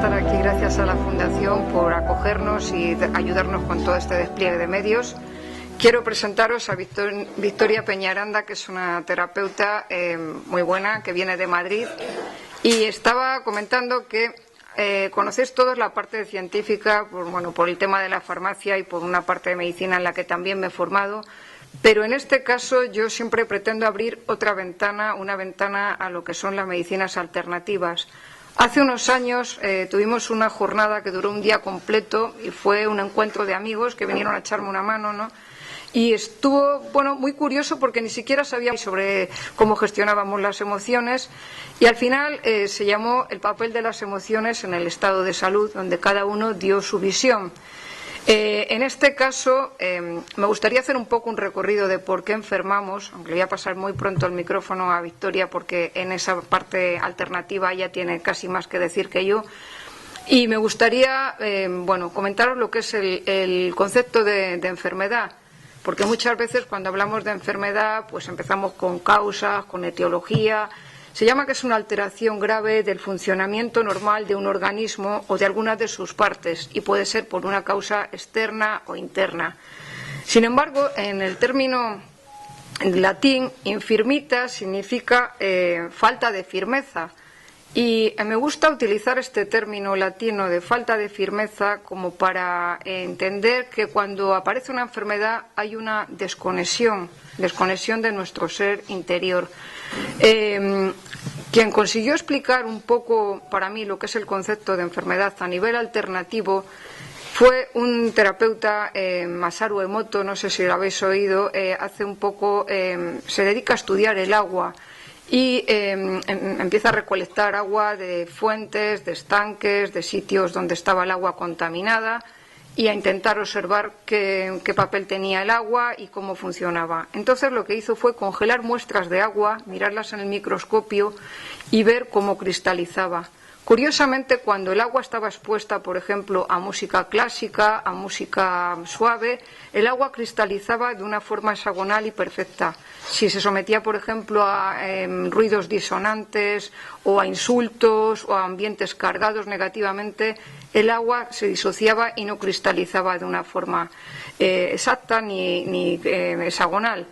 estar aquí gracias a la Fundación por acogernos y ayudarnos con todo este despliegue de medios. Quiero presentaros a Victoria Peñaranda, que es una terapeuta muy buena, que viene de Madrid, y estaba comentando que conocéis todos la parte científica, por el tema de la farmacia y por una parte de medicina en la que también me he formado, pero en este caso yo siempre pretendo abrir otra ventana, una ventana a lo que son las medicinas alternativas. Hace unos años tuvimos una jornada que duró un día completo y fue un encuentro de amigos que vinieron a echarme una mano, ¿no? Y estuvo, muy curioso porque ni siquiera sabíamos sobre cómo gestionábamos las emociones y al final se llamó el papel de las emociones en el estado de salud, donde cada uno dio su visión. En este caso me gustaría hacer un poco un recorrido de por qué enfermamos, aunque le voy a pasar muy pronto el micrófono a Victoria porque en esa parte alternativa ella tiene casi más que decir que yo. Y me gustaría comentaros lo que es el concepto de enfermedad, porque muchas veces cuando hablamos de enfermedad pues empezamos con causas, con etiología. Se llama que es una alteración grave del funcionamiento normal de un organismo o de alguna de sus partes y puede ser por una causa externa o interna. Sin embargo, en el término en latín, infirmita significa falta de firmeza. Y me gusta utilizar este término latino de falta de firmeza como para entender que cuando aparece una enfermedad hay una desconexión de nuestro ser interior. Quien consiguió explicar un poco para mí lo que es el concepto de enfermedad a nivel alternativo fue un terapeuta, Masaru Emoto, no sé si lo habéis oído, hace un poco se dedica a estudiar el agua y empieza a recolectar agua de fuentes, de estanques, de sitios donde estaba el agua contaminada y a intentar observar qué papel tenía el agua y cómo funcionaba. Entonces lo que hizo fue congelar muestras de agua, mirarlas en el microscopio y ver cómo cristalizaba. Curiosamente, cuando el agua estaba expuesta, por ejemplo, a música clásica, a música suave, el agua cristalizaba de una forma hexagonal y perfecta. Si se sometía, por ejemplo, a ruidos disonantes o a insultos o a ambientes cargados negativamente, el agua se disociaba y no cristalizaba de una forma exacta ni hexagonal.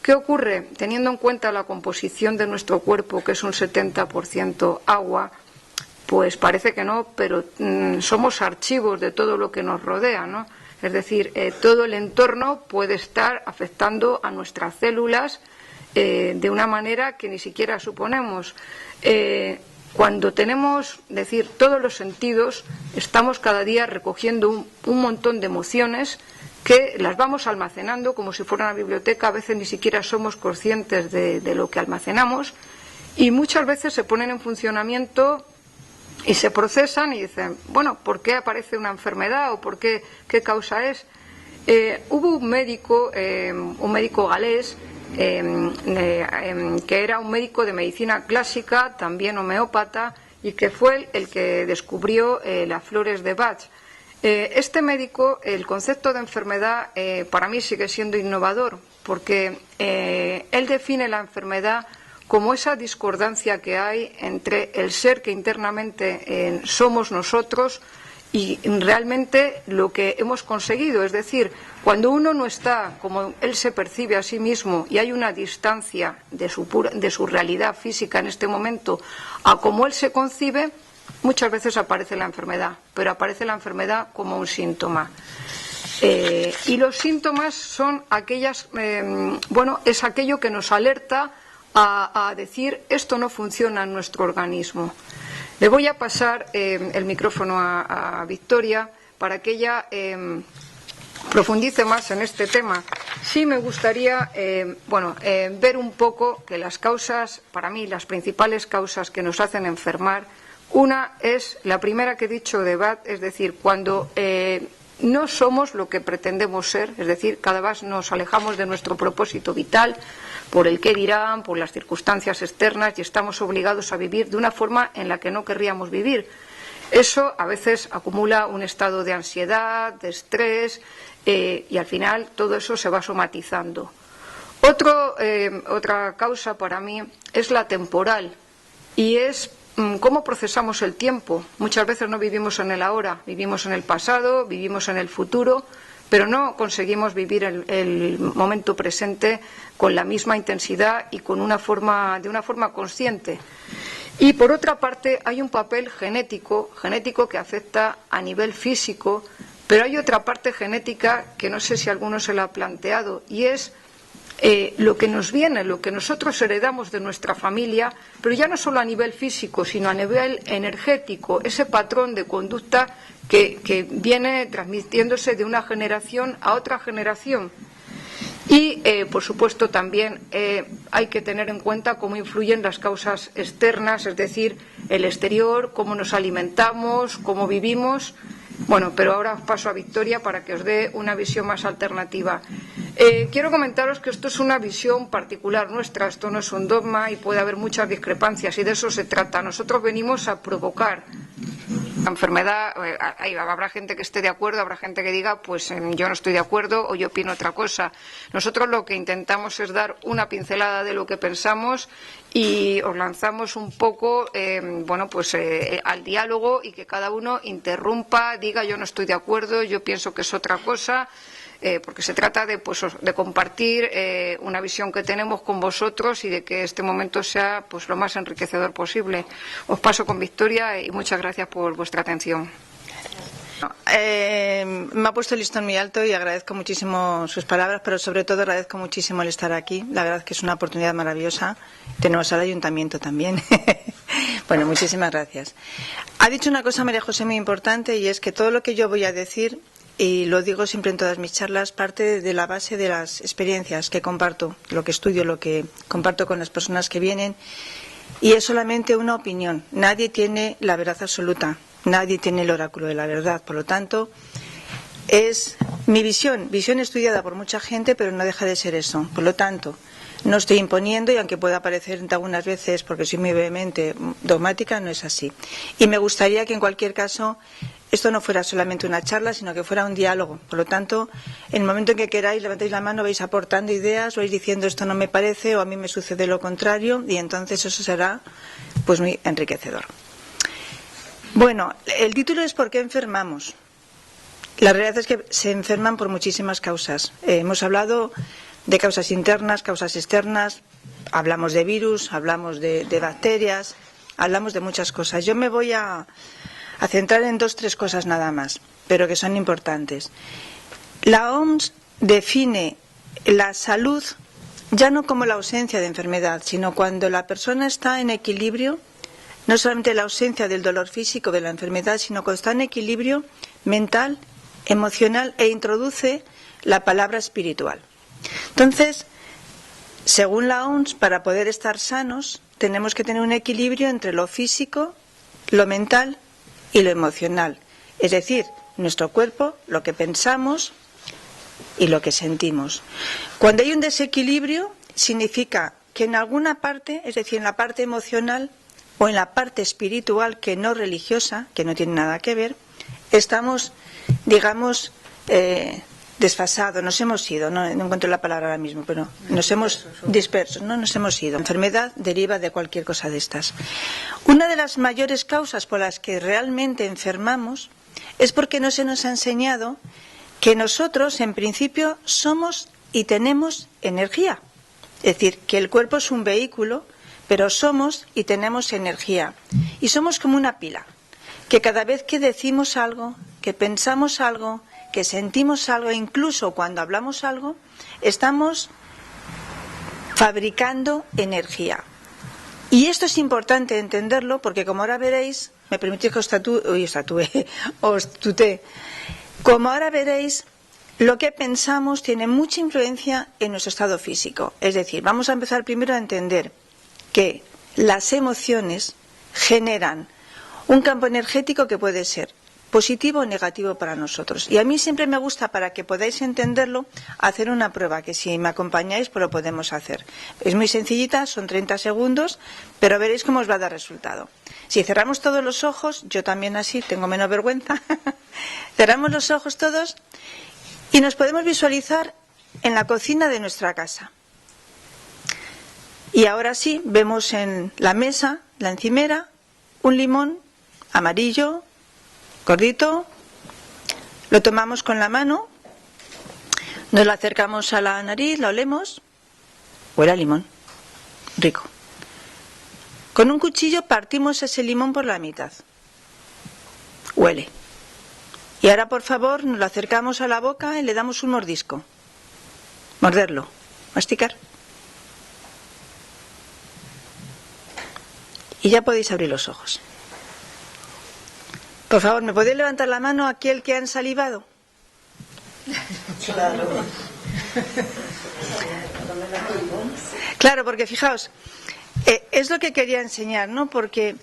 ¿Qué ocurre? Teniendo en cuenta la composición de nuestro cuerpo, que es un 70% agua, pues parece que no, pero somos archivos de todo lo que nos rodea, ¿no? Es decir, todo el entorno puede estar afectando a nuestras células de una manera que ni siquiera suponemos. Cuando tenemos, todos los sentidos, estamos cada día recogiendo un montón de emociones que las vamos almacenando como si fuera una biblioteca. A veces ni siquiera somos conscientes de lo que almacenamos y muchas veces se ponen en funcionamiento y se procesan y dicen, ¿por qué aparece una enfermedad o por qué causa es? Hubo un médico galés, que era un médico de medicina clásica, también homeópata, y que fue el que descubrió las flores de Bach. Este médico, el concepto de enfermedad para mí sigue siendo innovador, porque él define la enfermedad como esa discordancia que hay entre el ser que internamente somos nosotros y realmente lo que hemos conseguido. Es decir, cuando uno no está como él se percibe a sí mismo y hay una distancia de su realidad física en este momento a cómo él se concibe, muchas veces aparece la enfermedad, pero aparece la enfermedad como un síntoma. Y los síntomas son es aquello que nos alerta a decir esto no funciona en nuestro organismo. Le voy a pasar el micrófono a Victoria para que ella profundice más en este tema. Sí me gustaría ver un poco que las causas, para mí las principales causas que nos hacen enfermar, una es la primera que he dicho de Bach, es decir, cuando no somos lo que pretendemos ser, es decir, cada vez nos alejamos de nuestro propósito vital por el qué dirán, por las circunstancias externas y estamos obligados a vivir de una forma en la que no querríamos vivir. Eso a veces acumula un estado de ansiedad, de estrés y al final todo eso se va somatizando. Otra causa para mí es la temporal y es cómo procesamos el tiempo. Muchas veces no vivimos en el ahora, vivimos en el pasado, vivimos en el futuro, pero no conseguimos vivir el momento presente con la misma intensidad y de una forma consciente. Y por otra parte hay un papel genético que afecta a nivel físico, pero hay otra parte genética que no sé si alguno se la ha planteado, y es lo que nos viene, lo que nosotros heredamos de nuestra familia, pero ya no solo a nivel físico, sino a nivel energético, ese patrón de conducta que viene transmitiéndose de una generación a otra generación. Y, por supuesto, también hay que tener en cuenta cómo influyen las causas externas, es decir, el exterior, cómo nos alimentamos, cómo vivimos. Bueno, pero ahora paso a Victoria para que os dé una visión más alternativa. Quiero comentaros que esto es una visión particular nuestra, esto no es un dogma y puede haber muchas discrepancias y de eso se trata. Nosotros venimos a provocar la enfermedad, habrá gente que esté de acuerdo, habrá gente que diga, pues yo no estoy de acuerdo o yo opino otra cosa. Nosotros lo que intentamos es dar una pincelada de lo que pensamos y os lanzamos un poco al diálogo y que cada uno interrumpa, diga yo no estoy de acuerdo, yo pienso que es otra cosa. Porque se trata de compartir una visión que tenemos con vosotros y de que este momento sea lo más enriquecedor posible. Os paso con Victoria y muchas gracias por vuestra atención. Me ha puesto el listón muy alto y agradezco muchísimo sus palabras, pero sobre todo agradezco muchísimo el estar aquí. La verdad que es una oportunidad maravillosa. Tenemos al ayuntamiento también. Bueno, muchísimas gracias. Ha dicho una cosa María José muy importante y es que todo lo que yo voy a decir, y lo digo siempre en todas mis charlas, parte de la base de las experiencias que comparto, lo que estudio, lo que comparto con las personas que vienen, y es solamente una opinión. Nadie tiene la verdad absoluta, nadie tiene el oráculo de la verdad. Por lo tanto, es mi visión estudiada por mucha gente, pero no deja de ser eso. Por lo tanto, no estoy imponiendo, y aunque pueda parecer algunas veces, porque soy muy vehemente, dogmática, no es así. Y me gustaría que en cualquier caso esto no fuera solamente una charla, sino que fuera un diálogo. Por lo tanto, en el momento en que queráis, levantéis la mano, vais aportando ideas, vais diciendo esto no me parece o a mí me sucede lo contrario, y entonces eso será muy enriquecedor. Bueno, el título es ¿por qué enfermamos? La realidad es que se enferman por muchísimas causas. Hemos hablado de causas internas, causas externas, hablamos de virus, hablamos de bacterias, hablamos de muchas cosas. Yo me voy a centrar en 2 o 3 cosas nada más, pero que son importantes. La OMS define la salud ya no como la ausencia de enfermedad, sino cuando la persona está en equilibrio, no solamente la ausencia del dolor físico de la enfermedad, sino cuando está en equilibrio mental, emocional, e introduce la palabra espiritual. Entonces, según la OMS, para poder estar sanos, tenemos que tener un equilibrio entre lo físico, lo mental y lo emocional, es decir, nuestro cuerpo, lo que pensamos y lo que sentimos. Cuando hay un desequilibrio, significa que en alguna parte, es decir, en la parte emocional o en la parte espiritual, que no religiosa, que no tiene nada que ver, estamos, digamos, desfasados, nos hemos ido, no encuentro la palabra ahora mismo, pero nos hemos disperso, no nos hemos ido. La enfermedad deriva de cualquier cosa de estas. Una de las mayores causas por las que realmente enfermamos es porque no se nos ha enseñado que nosotros, en principio, somos y tenemos energía. Es decir, que el cuerpo es un vehículo, pero somos y tenemos energía. Y somos como una pila, que cada vez que decimos algo, que pensamos algo, que sentimos algo, incluso cuando hablamos algo, estamos fabricando energía. Y esto es importante entenderlo porque, como ahora veréis, me permitís que os tutee, como ahora veréis, lo que pensamos tiene mucha influencia en nuestro estado físico. Es decir, vamos a empezar primero a entender que las emociones generan un campo energético que puede ser positivo o negativo para nosotros. Y a mí siempre me gusta, para que podáis entenderlo, hacer una prueba, que si me acompañáis pues lo podemos hacer. Es muy sencillita, son 30 segundos, pero veréis cómo os va a dar resultado. Si cerramos todos los ojos, yo también así, tengo menos vergüenza, cerramos los ojos todos y nos podemos visualizar en la cocina de nuestra casa. Y ahora sí, vemos en la mesa, la encimera, un limón amarillo, gordito, lo tomamos con la mano, nos lo acercamos a la nariz, lo olemos, huele a limón, rico. Con un cuchillo partimos ese limón por la mitad, huele. Y ahora, por favor, nos lo acercamos a la boca y le damos un mordisco. Morderlo, masticar. Y ya podéis abrir los ojos. Por favor, ¿me podéis levantar la mano aquel que han salivado? Claro. Claro, porque fijaos, es lo que quería enseñar, ¿no? Porque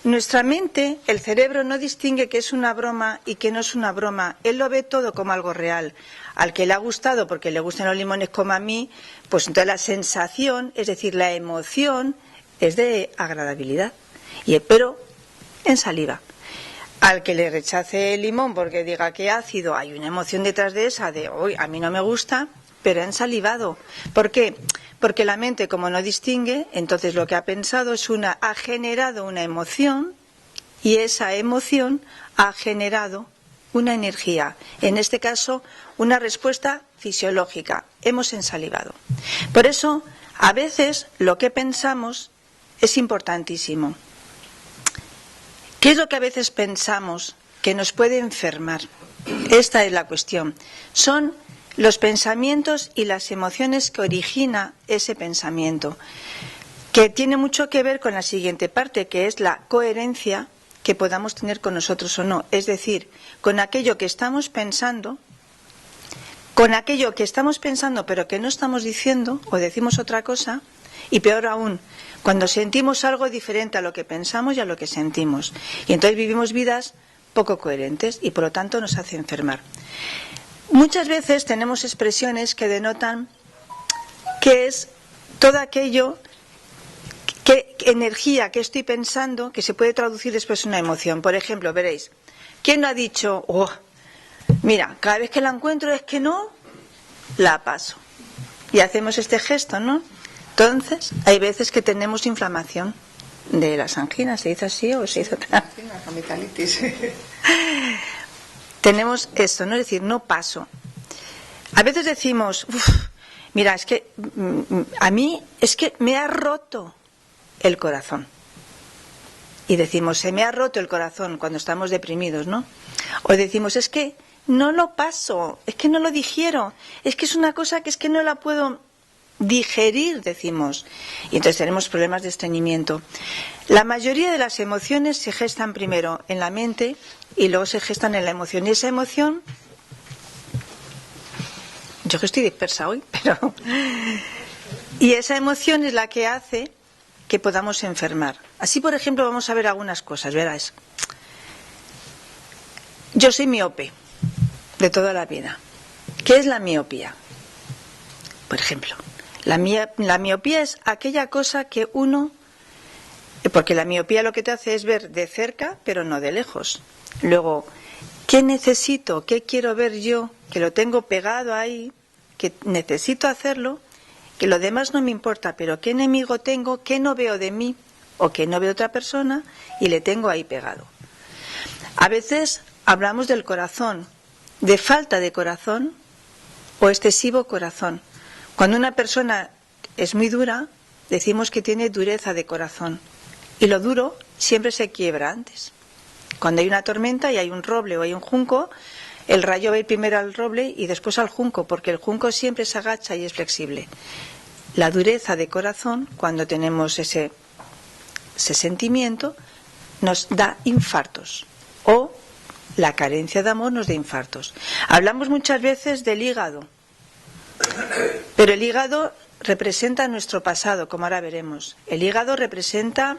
nuestra mente, el cerebro, no distingue que es una broma y que no es una broma. Él lo ve todo como algo real. Al que le ha gustado, porque le gustan los limones como a mí, pues entonces la sensación, es decir, la emoción, es de agradabilidad. Pero en saliva. Al que le rechace el limón porque diga que ácido, hay una emoción detrás de esa de, hoy a mí no me gusta, pero han salivado. ¿Por qué? Porque la mente, como no distingue, entonces lo que ha pensado ha generado una emoción, y esa emoción ha generado una energía, en este caso una respuesta fisiológica. Hemos ensalivado. Por eso, a veces lo que pensamos es importantísimo. ¿Qué es lo que a veces pensamos que nos puede enfermar? Esta es la cuestión. Son los pensamientos y las emociones que origina ese pensamiento, que tiene mucho que ver con la siguiente parte, que es la coherencia que podamos tener con nosotros o no. Es decir, con aquello que estamos pensando, pero que no estamos diciendo, o decimos otra cosa, y peor aún, cuando sentimos algo diferente a lo que pensamos y a lo que sentimos. Y entonces vivimos vidas poco coherentes y por lo tanto nos hace enfermar. Muchas veces tenemos expresiones que denotan que es todo aquello, que energía que estoy pensando, que se puede traducir después en una emoción. Por ejemplo, veréis, ¿quién no ha dicho, mira, cada vez que la encuentro es que no, la paso? Y hacemos este gesto, ¿no? Entonces, hay veces que tenemos inflamación de las anginas, ¿se dice así o se dice otra? Amigdalitis. Tenemos esto, ¿no? Es decir, no paso. A veces decimos, mira, es que a mí es que me ha roto el corazón. Y decimos, se me ha roto el corazón cuando estamos deprimidos, ¿no? O decimos, es que no lo paso, es que no lo digiero, es que es una cosa que es que no la puedo digerir, decimos, y entonces tenemos problemas de estreñimiento. La mayoría de las emociones se gestan primero en la mente y luego se gestan en la emoción, y esa emoción, yo que estoy dispersa hoy, pero y esa emoción es la que hace que podamos enfermar. Así, por ejemplo, vamos a ver algunas cosas, verás. Yo soy miope de toda la vida. ¿Qué es la miopía? Por ejemplo, la miopía es aquella cosa que uno, porque la miopía lo que te hace es ver de cerca, pero no de lejos. Luego, ¿qué necesito? ¿Qué quiero ver yo? Que lo tengo pegado ahí, que necesito hacerlo, que lo demás no me importa, pero ¿qué enemigo tengo? ¿Qué no veo de mí? O que no veo de otra persona y le tengo ahí pegado. A veces hablamos del corazón, de falta de corazón o excesivo corazón. Cuando una persona es muy dura, decimos que tiene dureza de corazón. Y lo duro siempre se quiebra antes. Cuando hay una tormenta y hay un roble o hay un junco, el rayo va a ir primero al roble y después al junco, porque el junco siempre se agacha y es flexible. La dureza de corazón, cuando tenemos ese sentimiento, nos da infartos. O la carencia de amor nos da infartos. Hablamos muchas veces del hígado. Pero el hígado representa nuestro pasado, como ahora veremos. El hígado representa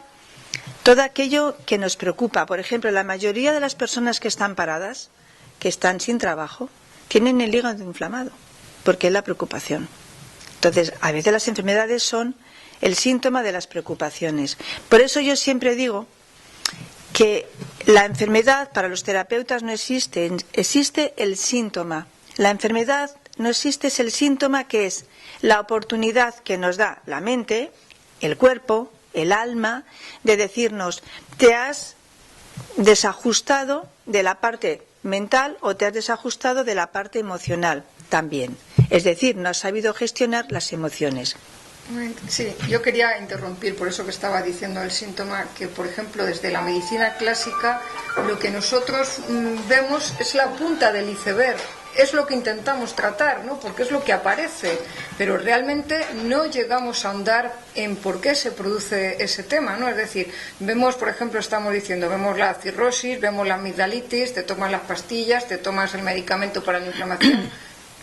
todo aquello que nos preocupa. Por ejemplo, la mayoría de las personas que están paradas, que están sin trabajo, tienen el hígado inflamado, porque es la preocupación. Entonces, a veces las enfermedades son el síntoma de las preocupaciones. Por eso yo siempre digo que la enfermedad para los terapeutas no existe, existe el síntoma. La enfermedad no existe, es el síntoma, que es la oportunidad que nos da la mente, el cuerpo, el alma, de decirnos, te has desajustado de la parte mental o te has desajustado de la parte emocional también. Es decir, no has sabido gestionar las emociones. Sí, yo quería interrumpir por eso que estaba diciendo el síntoma, que por ejemplo desde la medicina clásica lo que nosotros vemos es la punta del iceberg, es lo que intentamos tratar, ¿no? Porque es lo que aparece, pero realmente no llegamos a ahondar en por qué se produce ese tema, ¿no? Es decir, vemos, por ejemplo, estamos diciendo, vemos la cirrosis, vemos la amigdalitis, te tomas las pastillas, te tomas el medicamento para la inflamación,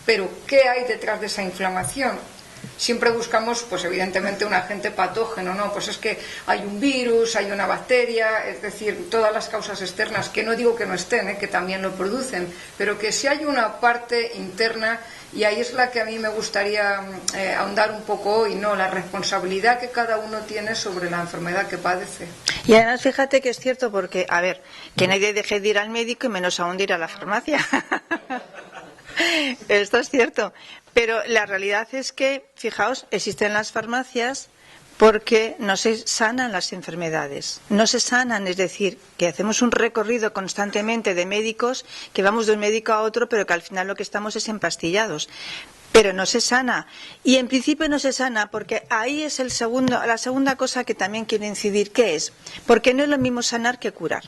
pero ¿qué hay detrás de esa inflamación? Siempre buscamos, pues evidentemente, un agente patógeno, ¿no? Pues es que hay un virus, hay una bacteria, es decir, todas las causas externas, que no digo que no estén, que también lo producen, pero que sí hay una parte interna, y ahí es la que a mí me gustaría ahondar un poco hoy, ¿no? La responsabilidad que cada uno tiene sobre la enfermedad que padece. Y además, fíjate que es cierto porque, a ver, que nadie deje de ir al médico y menos aún de ir a la farmacia. Esto es cierto. Pero la realidad es que, fijaos, existen las farmacias porque no se sanan las enfermedades. No se sanan, es decir, que hacemos un recorrido constantemente de médicos, que vamos de un médico a otro, pero que al final lo que estamos es empastillados. Pero no se sana. Y en principio no se sana porque ahí es la segunda cosa que también quiero incidir, que es, porque no es lo mismo sanar que curar.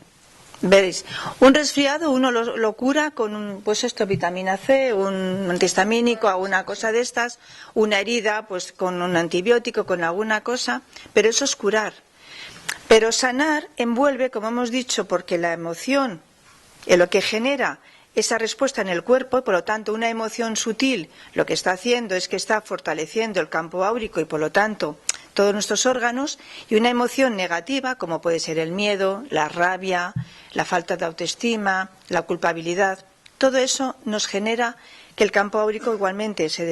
Veréis, un resfriado uno lo cura con vitamina C, un antihistamínico, alguna cosa de estas, una herida pues con un antibiótico, con alguna cosa, pero eso es curar. Pero sanar envuelve, como hemos dicho, porque la emoción es lo que genera esa respuesta en el cuerpo, y por lo tanto una emoción sutil lo que está haciendo es que está fortaleciendo el campo áurico y por lo tanto todos nuestros órganos, y una emoción negativa como puede ser el miedo, la rabia, la falta de autoestima, la culpabilidad, todo eso nos genera que el campo áurico igualmente se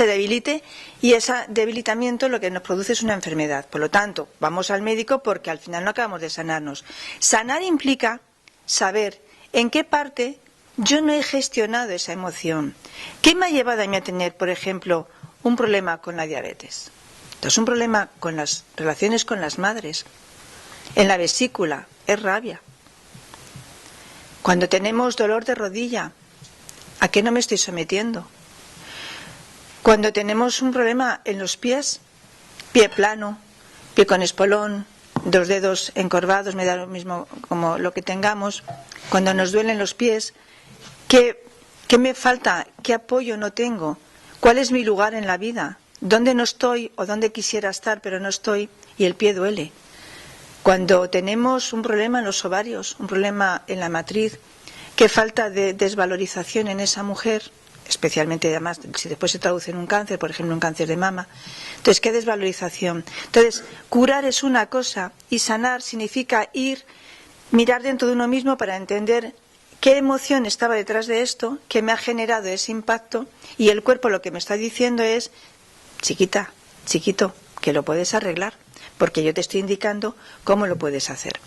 debilite, y ese debilitamiento lo que nos produce es una enfermedad. Por lo tanto, vamos al médico porque al final no acabamos de sanarnos. Sanar implica saber en qué parte yo no he gestionado esa emoción. ¿Qué me ha llevado a mí a tener, por ejemplo, un problema con la diabetes? Entonces, un problema con las relaciones con las madres. En la vesícula es rabia. Cuando tenemos dolor de rodilla, ¿a qué no me estoy sometiendo? Cuando tenemos un problema en los pies, pie plano, pie con espolón, dos dedos encorvados, me da lo mismo como lo que tengamos. Cuando nos duelen los pies, ¿qué me falta? ¿Qué apoyo no tengo? ¿Cuál es mi lugar en la vida? ¿Dónde no estoy o dónde quisiera estar pero no estoy? Y el pie duele. Cuando tenemos un problema en los ovarios, un problema en la matriz, ¿qué falta de desvalorización en esa mujer? Especialmente además si después se traduce en un cáncer, por ejemplo un cáncer de mama. Entonces, ¿qué desvalorización? Entonces, curar es una cosa y sanar significa mirar dentro de uno mismo para entender qué emoción estaba detrás de esto, qué me ha generado ese impacto, y el cuerpo lo que me está diciendo es, chiquita, chiquito, que lo puedes arreglar, porque yo te estoy indicando cómo lo puedes hacer.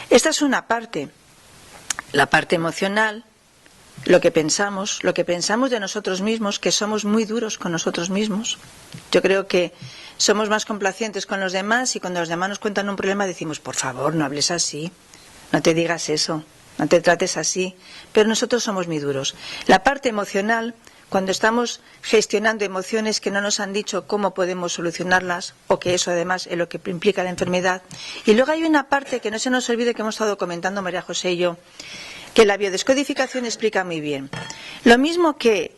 Esta es una parte, la parte emocional, lo que pensamos de nosotros mismos, que somos muy duros con nosotros mismos. Yo creo que somos más complacientes con los demás y cuando los demás nos cuentan un problema decimos, por favor, no hables así, no te digas eso, no te trates así, pero nosotros somos muy duros. La parte emocional, cuando estamos gestionando emociones que no nos han dicho cómo podemos solucionarlas, o que eso además es lo que implica la enfermedad. Y luego hay una parte que no se nos olvide que hemos estado comentando María José y yo, que la biodescodificación explica muy bien. Lo mismo que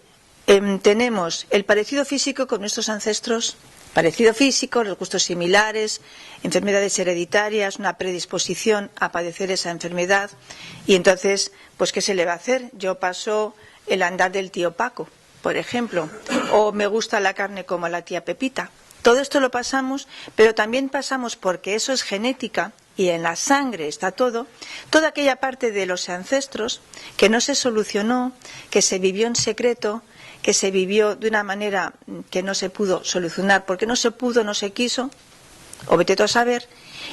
tenemos el parecido físico con nuestros ancestros, parecido físico, los gustos similares, enfermedades hereditarias, una predisposición a padecer esa enfermedad, y entonces, pues ¿qué se le va a hacer? Yo paso el andar del tío Paco, por ejemplo, o me gusta la carne como la tía Pepita. Todo esto lo pasamos, pero también pasamos porque eso es genética y en la sangre está toda aquella parte de los ancestros que no se solucionó, que se vivió en secreto, que se vivió de una manera que no se pudo solucionar porque no se pudo, no se quiso, o vete tú a saber,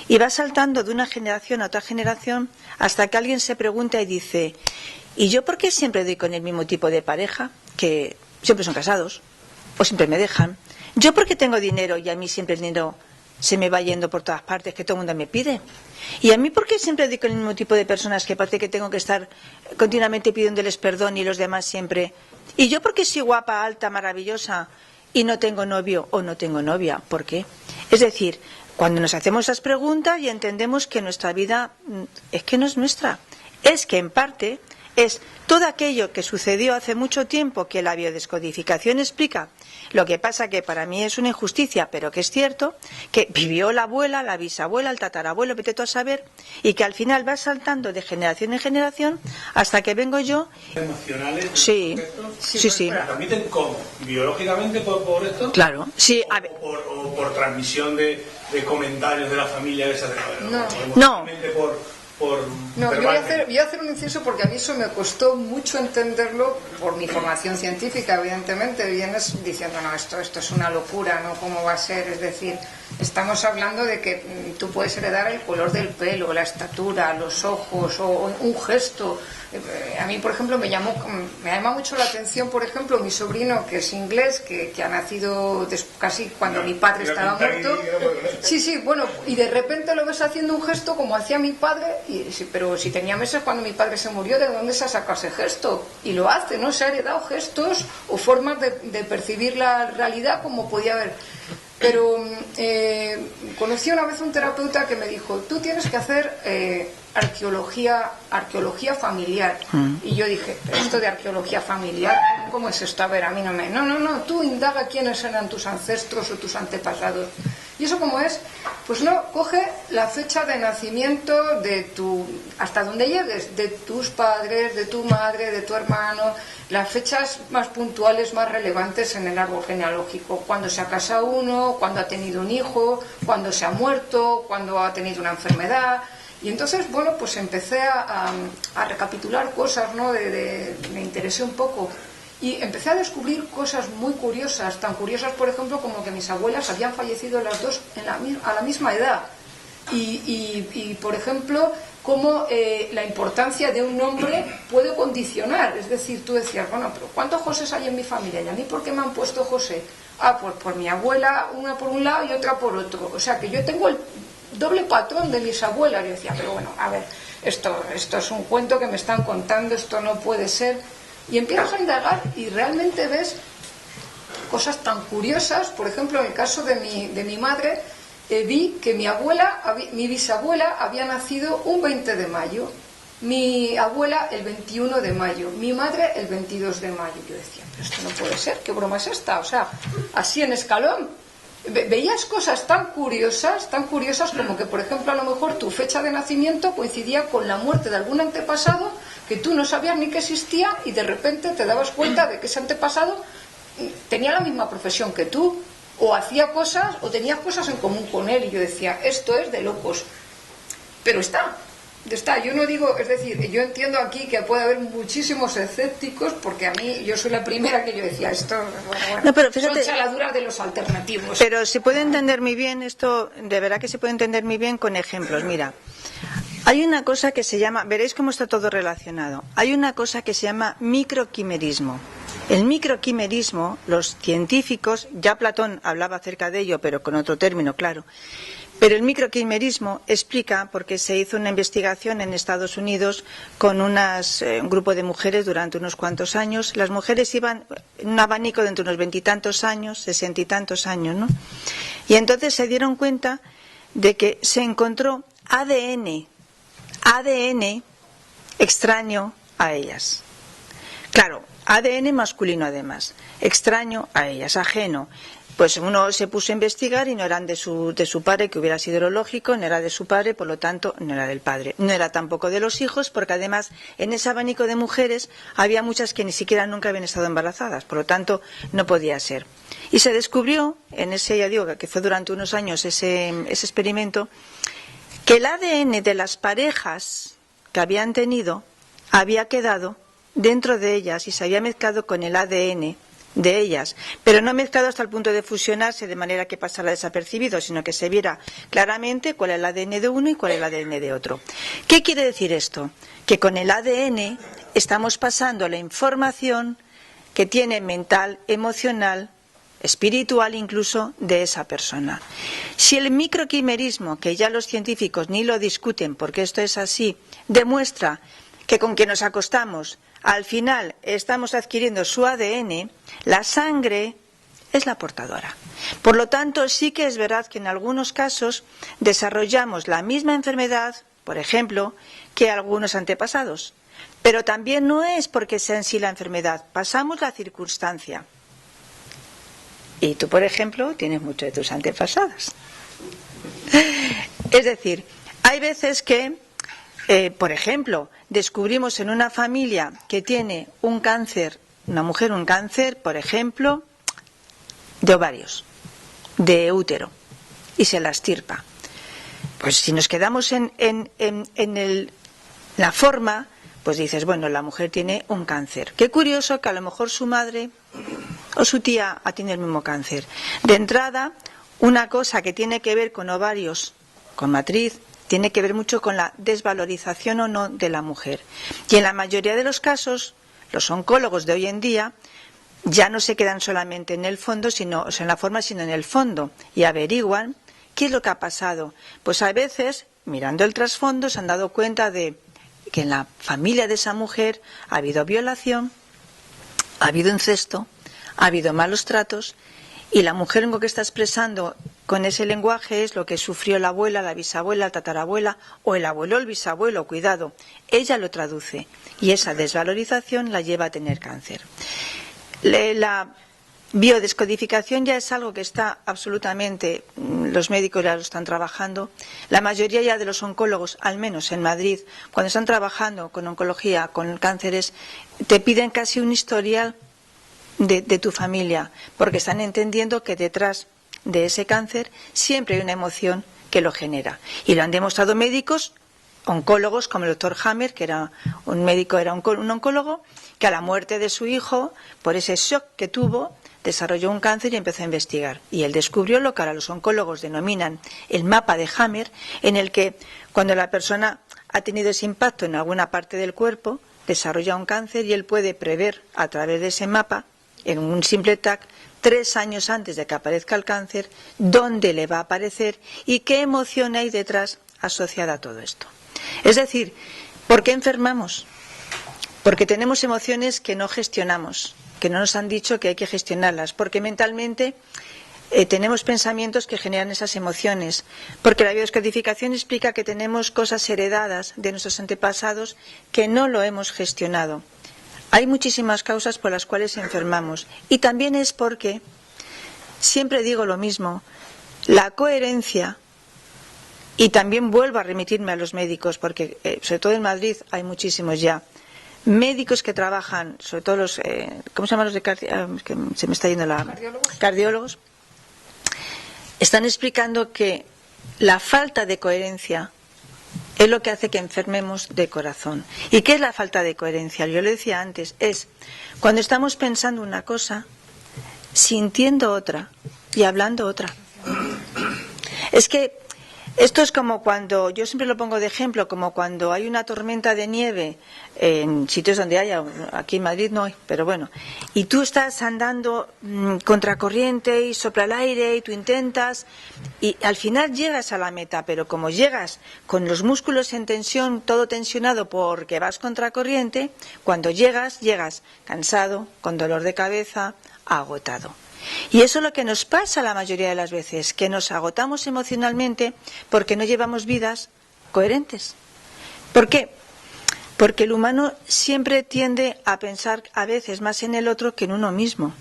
y va saltando de una generación a otra generación hasta que alguien se pregunta y dice, ¿y yo por qué siempre doy con el mismo tipo de pareja? Que siempre son casados. o siempre me dejan. Yo porque tengo dinero y a mí siempre el dinero se me va yendo por todas partes, que todo el mundo me pide. Y a mí porque siempre digo el mismo tipo de personas que parece que tengo que estar continuamente pidiéndoles perdón y los demás siempre. Y yo porque soy guapa, alta, maravillosa y no tengo novio o no tengo novia. ¿Por qué? Es decir, cuando nos hacemos esas preguntas y entendemos que nuestra vida es que no es nuestra, es que en parte es todo aquello que sucedió hace mucho tiempo que la biodescodificación explica. Lo que pasa que para mí es una injusticia, pero que es cierto, que vivió la abuela, la bisabuela, el tatarabuelo, vete tú a saber, y que al final va saltando de generación en generación hasta que vengo yo. ¿Emocionales? Sí, sí, sí. ¿Transmiten cómo? ¿Biológicamente por esto? Claro, sí. ¿O por transmisión de comentarios de la familia? No. No, yo voy a hacer un inciso porque a mí eso me costó mucho entenderlo por mi formación científica, evidentemente. Vienes diciendo, no, esto es una locura, ¿no? ¿Cómo va a ser? Es decir, estamos hablando de que tú puedes heredar el color del pelo, la estatura, los ojos o un gesto. A mí, por ejemplo, me llama mucho la atención, por ejemplo, mi sobrino, que es inglés, que ha nacido casi cuando mi padre estaba muerto. Sí, bueno, y de repente lo ves haciendo un gesto como hacía mi padre, pero si tenía meses cuando mi padre se murió, ¿de dónde se ha sacado ese gesto? Y lo hace, ¿no? Se ha heredado gestos o formas de percibir la realidad como podía haber. Pero conocí una vez un terapeuta que me dijo, tú tienes que hacer arqueología familiar. Y yo dije, esto de arqueología familiar, ¿cómo es esto? A ver, a mí no, tú indaga quiénes eran tus ancestros o tus antepasados. ¿Y eso cómo es? Pues no, coge la fecha de nacimiento hasta donde llegues, de tus padres, de tu madre, de tu hermano, las fechas más puntuales, más relevantes en el árbol genealógico. Cuando se ha casado uno, cuando ha tenido un hijo, cuando se ha muerto, cuando ha tenido una enfermedad. Y entonces, bueno, pues empecé a recapitular cosas, ¿no? Me interesé un poco. Y empecé a descubrir cosas muy curiosas, tan curiosas, por ejemplo, como que mis abuelas habían fallecido las dos a la misma edad. Y por ejemplo, cómo la importancia de un nombre puede condicionar. Es decir, tú decías, bueno, pero ¿cuántos Josés hay en mi familia? ¿Y a mí por qué me han puesto José? Ah, pues por mi abuela, una por un lado y otra por otro. O sea, que yo tengo el doble patrón de mis abuelas. Yo decía, pero bueno, a ver, esto es un cuento que me están contando, esto no puede ser. Y empiezas a indagar y realmente ves cosas tan curiosas. Por ejemplo, en el caso de mi madre, vi que mi bisabuela había nacido un 20 de mayo, mi abuela el 21 de mayo, mi madre el 22 de mayo. Yo decía, pero esto no puede ser, ¿qué broma es esta? O sea, así en escalón. Veías cosas tan curiosas como que, por ejemplo, a lo mejor tu fecha de nacimiento coincidía con la muerte de algún antepasado que tú no sabías ni que existía y de repente te dabas cuenta de que ese antepasado tenía la misma profesión que tú, o hacía cosas, o tenías cosas en común con él. Y yo decía, esto es de locos. Pero está. Yo no digo, es decir, yo entiendo aquí que puede haber muchísimos escépticos, porque a mí, yo soy la primera que yo decía esto, bueno, no, pero fíjate, son chaladuras de los alternativos. Pero se puede entender muy bien esto, de verdad que se puede entender muy bien con ejemplos. Mira, hay una cosa que se llama, veréis cómo está todo relacionado, hay una cosa que se llama microquimerismo. El microquimerismo, los científicos, ya Platón hablaba acerca de ello, pero con otro término, claro. Pero el microquimerismo explica, porque se hizo una investigación en Estados Unidos con un grupo de mujeres durante unos cuantos años. Las mujeres iban en un abanico de entre unos 20 y tantos años, 60 y tantos años, ¿no? Y entonces se dieron cuenta de que se encontró ADN extraño a ellas. Claro, ADN masculino además, extraño a ellas, ajeno. Pues uno se puso a investigar y no eran de su padre, que hubiera sido lo lógico, no era de su padre, por lo tanto no era del padre. No era tampoco de los hijos, porque además en ese abanico de mujeres había muchas que ni siquiera nunca habían estado embarazadas, por lo tanto no podía ser. Y se descubrió, en ese, ya digo, que fue durante unos años ese experimento, que el ADN de las parejas que habían tenido había quedado dentro de ellas y se había mezclado con el ADN de ellas, pero no mezclado hasta el punto de fusionarse de manera que pasara desapercibido, sino que se viera claramente cuál es el ADN de uno y cuál es el ADN de otro. ¿Qué quiere decir esto? Que con el ADN estamos pasando la información que tiene mental, emocional, espiritual incluso, de esa persona. Si el microquimerismo, que ya los científicos ni lo discuten porque esto es así, demuestra que con quien nos acostamos al final estamos adquiriendo su ADN, la sangre es la portadora. Por lo tanto, sí que es verdad que en algunos casos desarrollamos la misma enfermedad, por ejemplo, que algunos antepasados. Pero también no es porque sea en sí la enfermedad, pasamos la circunstancia. Y tú, por ejemplo, tienes muchos de tus antepasados. Es decir, hay veces que, por ejemplo, descubrimos en una familia que tiene un cáncer, una mujer un cáncer, por ejemplo, de ovarios, de útero, y se la extirpa. Pues si nos quedamos en la forma, pues dices, bueno, la mujer tiene un cáncer. Qué curioso que a lo mejor su madre o su tía tiene el mismo cáncer. De entrada, una cosa que tiene que ver con ovarios, con matriz, tiene que ver mucho con la desvalorización o no de la mujer. Y en la mayoría de los casos, los oncólogos de hoy en día ya no se quedan solamente en el fondo, o sea, en la forma, sino en el fondo, y averiguan qué es lo que ha pasado. Pues a veces, mirando el trasfondo, se han dado cuenta de que en la familia de esa mujer ha habido violación, ha habido incesto, ha habido malos tratos, y la mujer lo que está expresando con ese lenguaje es lo que sufrió la abuela, la bisabuela, la tatarabuela, o el abuelo, el bisabuelo, cuidado. Ella lo traduce, y esa desvalorización la lleva a tener cáncer. La biodescodificación ya es algo que está absolutamente, los médicos ya lo están trabajando. La mayoría ya de los oncólogos, al menos en Madrid, cuando están trabajando con oncología, con cánceres, te piden casi un historial de tu familia, porque están entendiendo que detrás de ese cáncer siempre hay una emoción que lo genera. Y lo han demostrado médicos, oncólogos, como el doctor Hammer, que era un médico, era un oncólogo, que a la muerte de su hijo, por ese shock que tuvo, desarrolló un cáncer y empezó a investigar. Y él descubrió lo que ahora los oncólogos denominan el mapa de Hammer, en el que cuando la persona ha tenido ese impacto en alguna parte del cuerpo, desarrolla un cáncer y él puede prever a través de ese mapa, en un simple TAC, 3 años antes de que aparezca el cáncer, dónde le va a aparecer y qué emoción hay detrás asociada a todo esto. Es decir, ¿por qué enfermamos? Porque tenemos emociones que no gestionamos, que no nos han dicho que hay que gestionarlas, porque mentalmente tenemos pensamientos que generan esas emociones, porque la biodescodificación explica que tenemos cosas heredadas de nuestros antepasados que no lo hemos gestionado. Hay muchísimas causas por las cuales enfermamos, y también es porque, siempre digo lo mismo, la coherencia. Y también vuelvo a remitirme a los médicos, porque sobre todo en Madrid hay muchísimos ya médicos que trabajan, sobre todo los, ¿cómo se llaman los de que se me está yendo la... Cardiólogos. Están explicando que la falta de coherencia es lo que hace que enfermemos de corazón. ¿Y qué es la falta de coherencia? Yo lo decía antes, es cuando estamos pensando una cosa, sintiendo otra y hablando otra. Es que esto es como cuando, yo siempre lo pongo de ejemplo, como cuando hay una tormenta de nieve en sitios donde haya, aquí en Madrid no hay, pero bueno, y tú estás andando contracorriente y sopla el aire y tú intentas y al final llegas a la meta, pero como llegas con los músculos en tensión, todo tensionado porque vas contracorriente, cuando llegas cansado, con dolor de cabeza, agotado. Y eso es lo que nos pasa la mayoría de las veces, que nos agotamos emocionalmente porque no llevamos vidas coherentes. ¿Por qué? Porque el humano siempre tiende a pensar a veces más en el otro que en uno mismo.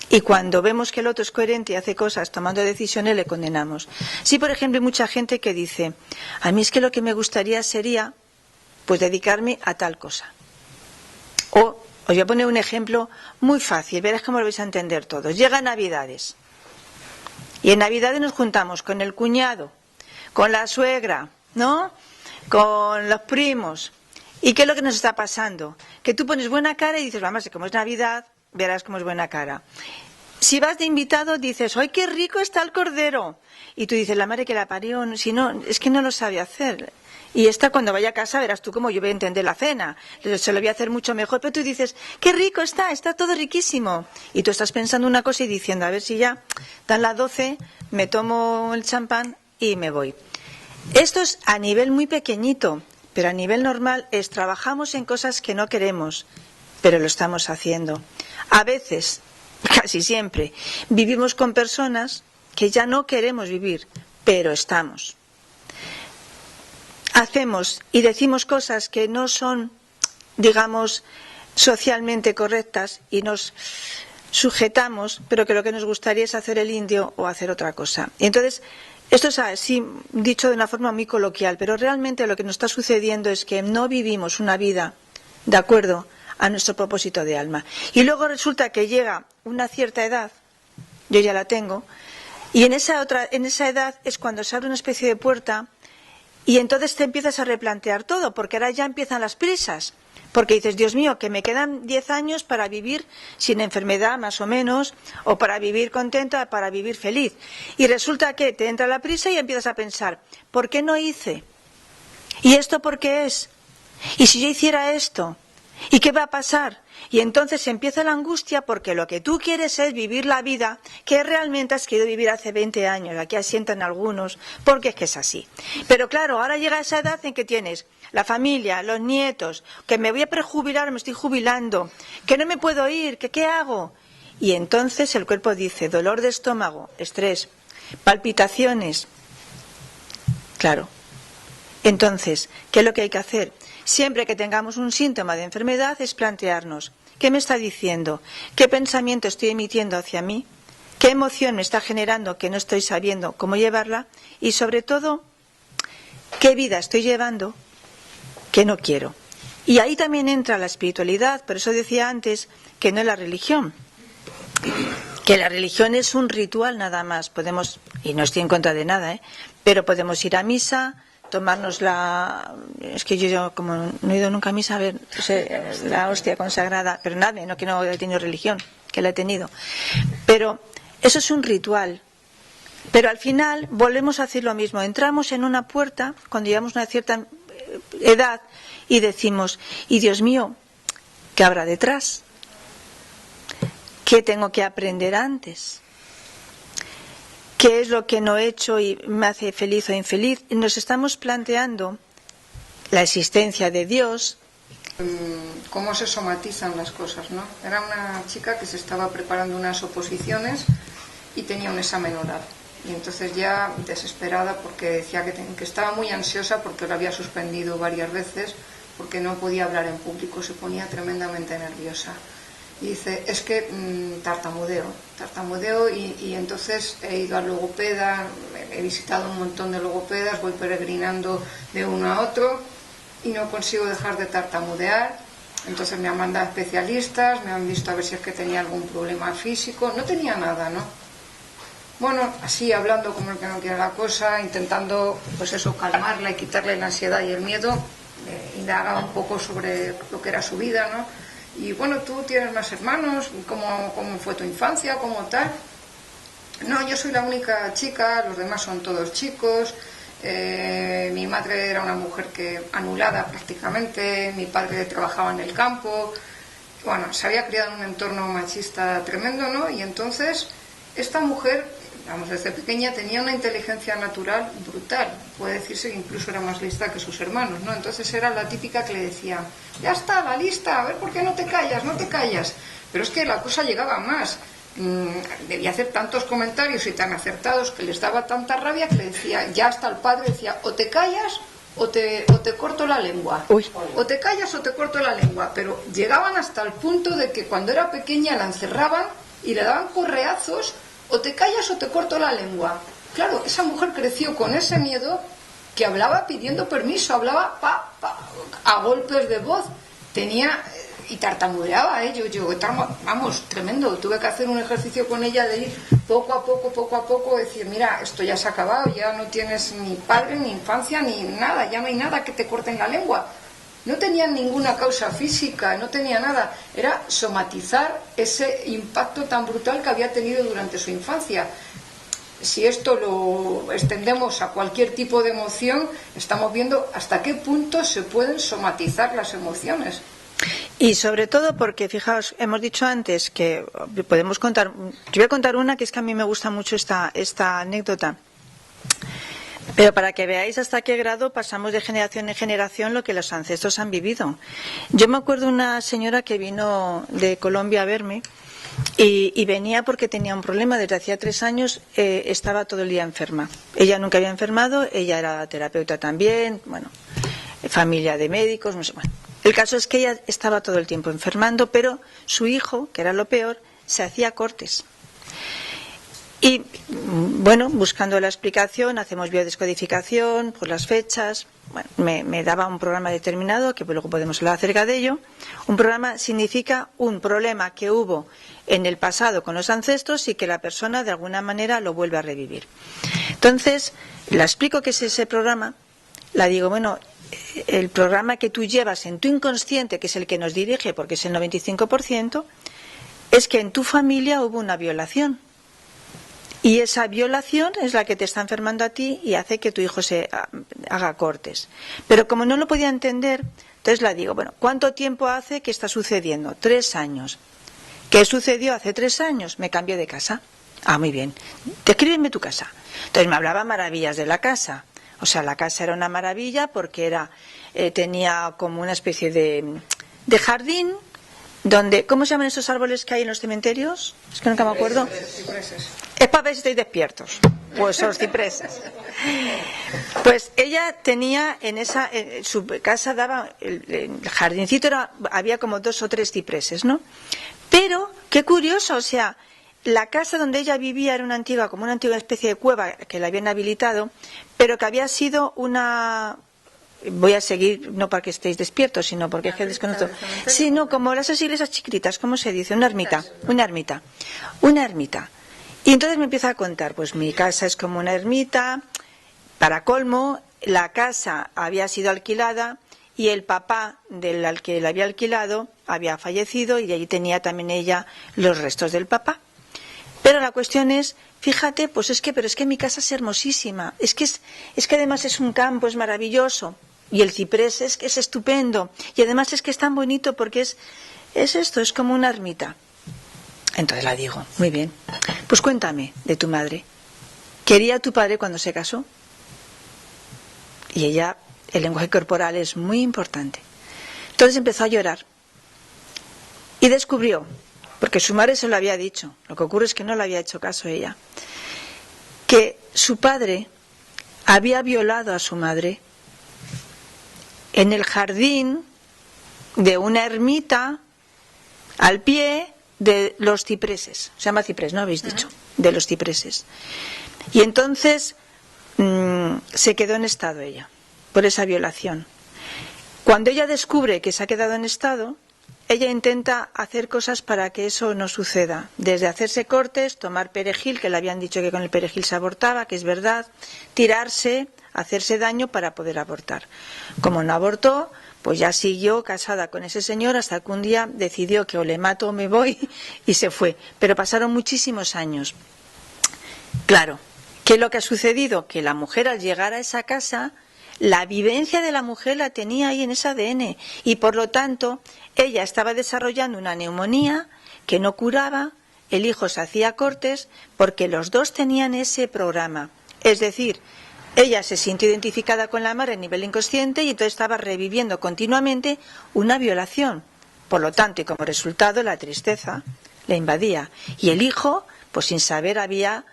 Y cuando vemos que el otro es coherente y hace cosas tomando decisiones, le condenamos. Sí, por ejemplo, hay mucha gente que dice, a mí es que lo que me gustaría sería pues dedicarme a tal cosa. O os voy a poner un ejemplo muy fácil, verás cómo lo vais a entender todos. Llegan Navidades. Y en Navidades nos juntamos con el cuñado, con la suegra, ¿no? Con los primos. ¿Y qué es lo que nos está pasando? Que tú pones buena cara y dices, vamos, como es Navidad, verás cómo es buena cara. si vas de invitado dices, ¡ay, qué rico está el cordero! Y tú dices, la madre que la parió, si no, es que no lo sabe hacer. Y esta cuando vaya a casa verás tú cómo yo voy a entender la cena. Se lo voy a hacer mucho mejor, pero tú dices, ¡qué rico está todo riquísimo! Y tú estás pensando una cosa y diciendo, a ver si ya dan las 12, me tomo el champán y me voy. Esto es a nivel muy pequeñito, pero a nivel normal es trabajamos en cosas que no queremos, pero lo estamos haciendo. A veces, casi siempre, vivimos con personas que ya no queremos vivir, pero estamos. Hacemos y decimos cosas que no son, digamos, socialmente correctas y nos sujetamos, pero que lo que nos gustaría es hacer el indio o hacer otra cosa. Y entonces, esto es así dicho de una forma muy coloquial, pero realmente lo que nos está sucediendo es que no vivimos una vida de acuerdo a nuestro propósito de alma. Y luego resulta que llega una cierta edad, yo ya la tengo, y en esa edad es cuando se abre una especie de puerta y entonces te empiezas a replantear todo, porque ahora ya empiezan las prisas. Porque dices, Dios mío, que me quedan 10 años para vivir sin enfermedad, más o menos, o para vivir contenta, para vivir feliz. Y resulta que te entra la prisa y empiezas a pensar, ¿por qué no hice? ¿Y esto por qué es? ¿Y si yo hiciera esto? ¿Y qué va a pasar? Y entonces empieza la angustia porque lo que tú quieres es vivir la vida que realmente has querido vivir hace 20 años. Aquí asientan algunos, porque es que es así. Pero claro, ahora llega esa edad en que tienes la familia, los nietos, que me voy a prejubilar, me estoy jubilando, que no me puedo ir, que qué hago. Y entonces el cuerpo dice, dolor de estómago, estrés, palpitaciones. Claro. Entonces, ¿qué es lo que hay que hacer? Siempre que tengamos un síntoma de enfermedad es plantearnos, ¿qué me está diciendo? ¿Qué pensamiento estoy emitiendo hacia mí? ¿Qué emoción me está generando que no estoy sabiendo cómo llevarla? Y sobre todo, ¿qué vida estoy llevando que no quiero? Y ahí también entra la espiritualidad, por eso decía antes que no es la religión. Que la religión es un ritual nada más. Podemos, y no estoy en contra de nada, pero podemos ir a misa, tomarnos es que yo como no he ido nunca a misa, a ver, la hostia consagrada, pero nada, no que no he tenido religión, que la he tenido, pero eso es un ritual. Pero al final volvemos a hacer lo mismo, entramos en una puerta cuando llegamos a una cierta edad y decimos, y Dios mío, ¿qué habrá detrás? ¿Qué tengo que aprender antes? ¿Qué es lo que no he hecho y me hace feliz o infeliz? Nos estamos planteando la existencia de Dios. Cómo se somatizan las cosas, ¿no? Era una chica que se estaba preparando unas oposiciones y tenía un examen oral. Y entonces ya desesperada porque decía que estaba muy ansiosa porque lo había suspendido varias veces porque no podía hablar en público, se ponía tremendamente nerviosa. Y dice, es que tartamudeo y entonces he ido al logopeda, he visitado un montón de logopedas, voy peregrinando de uno a otro y no consigo dejar de tartamudear. Entonces me han mandado especialistas, me han visto a ver si es que tenía algún problema físico, no tenía nada, ¿no? Bueno, así hablando como el que no quiere la cosa, intentando pues eso, calmarla y quitarle la ansiedad y el miedo, indagaba un poco sobre lo que era su vida, ¿no? Y bueno, tú tienes más hermanos, ¿cómo fue tu infancia? ¿Cómo tal? No, yo soy la única chica, los demás son todos chicos. Mi madre era una mujer anulada prácticamente, mi padre trabajaba en el campo. Bueno, se había criado en un entorno machista tremendo, ¿no? Y entonces esta mujer, vamos, desde pequeña tenía una inteligencia natural brutal. Puede decirse que incluso era más lista que sus hermanos, ¿no? Entonces era la típica que le decía, ya está, la lista, a ver por qué no te callas. Pero es que la cosa llegaba a más. Debía hacer tantos comentarios y tan acertados que les daba tanta rabia que le decía, ya hasta el padre decía, o te callas o te corto la lengua. Uy. O te callas o te corto la lengua. Pero llegaban hasta el punto de que cuando era pequeña la encerraban y le daban correazos, o te callas o te corto la lengua. Claro, esa mujer creció con ese miedo que hablaba pidiendo permiso, hablaba a golpes de voz, y tartamudeaba, vamos, tremendo. Tuve que hacer un ejercicio con ella de ir poco a poco, decir, mira, esto ya se ha acabado, ya no tienes ni padre, ni infancia, ni nada, ya no hay nada que te corte en la lengua. no tenían ninguna causa física, no tenía nada, era somatizar ese impacto tan brutal que había tenido durante su infancia. Si esto lo extendemos a cualquier tipo de emoción, estamos viendo hasta qué punto se pueden somatizar las emociones. Y sobre todo porque, fijaos, hemos dicho antes que podemos contar, yo voy a contar una que es que a mí me gusta mucho esta anécdota, pero para que veáis hasta qué grado pasamos de generación en generación lo que los ancestros han vivido. Yo me acuerdo de una señora que vino de Colombia a verme y venía porque tenía un problema. Desde hacía 3 años estaba todo el día enferma. Ella nunca había enfermado, ella era terapeuta también, bueno, familia de médicos, no sé, bueno. El caso es que ella estaba todo el tiempo enfermando, pero su hijo, que era lo peor, se hacía cortes. Y bueno, buscando la explicación, hacemos biodescodificación por las fechas. Bueno, me daba un programa determinado, que luego podemos hablar acerca de ello. Un programa significa un problema que hubo en el pasado con los ancestros y que la persona de alguna manera lo vuelve a revivir. Entonces, la explico qué es ese programa. La digo, bueno, el programa que tú llevas en tu inconsciente, que es el que nos dirige, porque es el 95%, es que en tu familia hubo una violación. Y esa violación es la que te está enfermando a ti y hace que tu hijo se haga cortes. Pero como no lo podía entender, entonces la digo, bueno, ¿cuánto tiempo hace que está sucediendo? 3 años. ¿Qué sucedió hace 3 años? Me cambié de casa. Ah, muy bien. Descríbeme tu casa. Entonces me hablaba maravillas de la casa. O sea, la casa era una maravilla porque tenía como una especie de jardín donde, ¿cómo se llaman esos árboles que hay en los cementerios? Es que nunca me acuerdo. Cipreses. Es para ver si estáis despiertos. Pues son los cipreses. Pues ella tenía en su casa daba el jardincito había como 2 o 3 cipreses, ¿no? Pero qué curioso, o sea, la casa donde ella vivía era como una antigua especie de cueva que la habían habilitado, pero que había sido voy a seguir, no para que estéis despiertos, sino porque es que desconozco. Sí, no, como esas iglesias chiquititas, ¿cómo se dice? Una ermita. Y entonces me empieza a contar, pues mi casa es como una ermita, para colmo, la casa había sido alquilada y el papá del que la había alquilado había fallecido y de allí tenía también ella los restos del papá. Pero la cuestión es, fíjate, pues es que mi casa es hermosísima, es que además es un campo, es maravilloso, y el ciprés es que es estupendo, y además es que es tan bonito porque es esto, es como una ermita. Entonces la digo, muy bien, pues cuéntame de tu madre. ¿Quería a tu padre cuando se casó? Y ella, el lenguaje corporal es muy importante. Entonces empezó a llorar y descubrió, porque su madre se lo había dicho, lo que ocurre es que no le había hecho caso a ella, que su padre había violado a su madre en el jardín de una ermita al pie de los cipreses. Se llama ciprés, ¿no habéis dicho? De los cipreses. Y entonces se quedó en estado ella, por esa violación. Cuando ella descubre que se ha quedado en estado, ella intenta hacer cosas para que eso no suceda. Desde hacerse cortes, tomar perejil, que le habían dicho que con el perejil se abortaba, que es verdad, tirarse, hacerse daño para poder abortar. Como no abortó, pues ya siguió casada con ese señor hasta que un día decidió que o le mato o me voy y se fue. Pero pasaron muchísimos años. Claro, ¿qué es lo que ha sucedido? Que la mujer al llegar a esa casa, la vivencia de la mujer la tenía ahí en ese ADN y por lo tanto ella estaba desarrollando una neumonía que no curaba, el hijo se hacía cortes porque los dos tenían ese programa. Es decir, ella se sintió identificada con la madre a nivel inconsciente y entonces estaba reviviendo continuamente una violación. Por lo tanto, y como resultado, la tristeza la invadía. Y el hijo, pues sin saber, había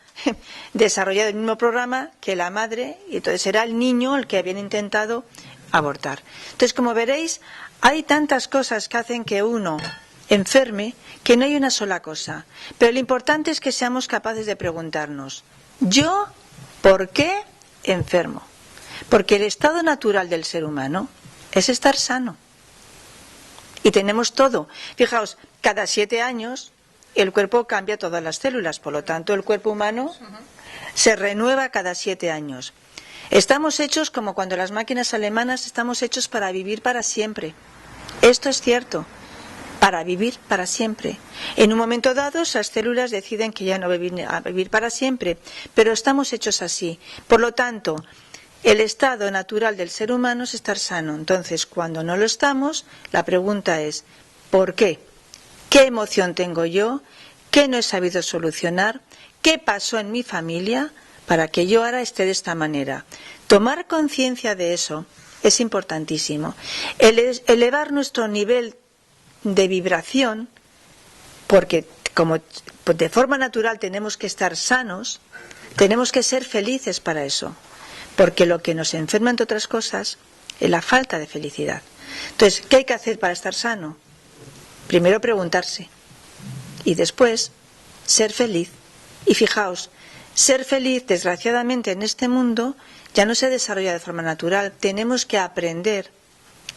desarrollado el mismo programa que la madre, y entonces era el niño el que habían intentado abortar. Entonces, como veréis, hay tantas cosas que hacen que uno enferme que no hay una sola cosa. Pero lo importante es que seamos capaces de preguntarnos, ¿yo por qué enfermo? Porque el estado natural del ser humano es estar sano. Y tenemos todo. Fijaos, cada 7 años el cuerpo cambia todas las células, por lo tanto el cuerpo humano se renueva cada 7 años. Estamos hechos como cuando las máquinas alemanas, estamos hechos para vivir para siempre. Esto es cierto, para vivir para siempre. En un momento dado, esas células deciden que ya no van a vivir para siempre, pero estamos hechos así. Por lo tanto, el estado natural del ser humano es estar sano. Entonces, cuando no lo estamos, la pregunta es, ¿por qué? ¿Qué emoción tengo yo? ¿Qué no he sabido solucionar? ¿Qué pasó en mi familia para que yo ahora esté de esta manera? Tomar conciencia de eso es importantísimo. Elevar nuestro nivel de vibración, porque como de forma natural tenemos que estar sanos, tenemos que ser felices para eso, porque lo que nos enferma, entre otras cosas, es la falta de felicidad. Entonces, ¿qué hay que hacer para estar sano? Primero preguntarse y después ser feliz. Y fijaos, ser feliz, desgraciadamente, en este mundo ya no se desarrolla de forma natural. Tenemos que aprender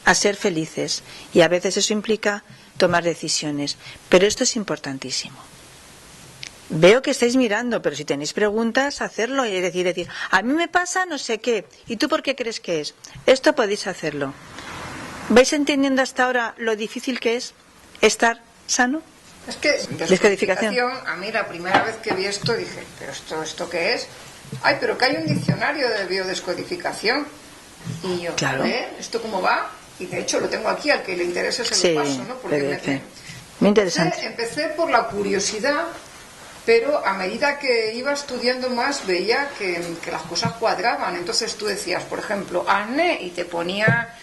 a ser felices y a veces eso implica tomar decisiones. Pero esto es importantísimo. Veo que estáis mirando, pero si tenéis preguntas, hacerlo y decir, a mí me pasa no sé qué, ¿y tú por qué crees que es? Esto podéis hacerlo. ¿Vais entendiendo hasta ahora lo difícil que es estar sano? Es que descodificación, a mí la primera vez que vi esto dije, ¿pero esto qué es? Ay, pero que hay un diccionario de biodescodificación. Y yo, claro. A ver, ¿esto cómo va? Y de hecho lo tengo aquí, al que le interese se lo paso, ¿no? Porque muy interesante. Empecé por la curiosidad, pero a medida que iba estudiando más veía que las cosas cuadraban. Entonces tú decías, por ejemplo, acné, y te ponía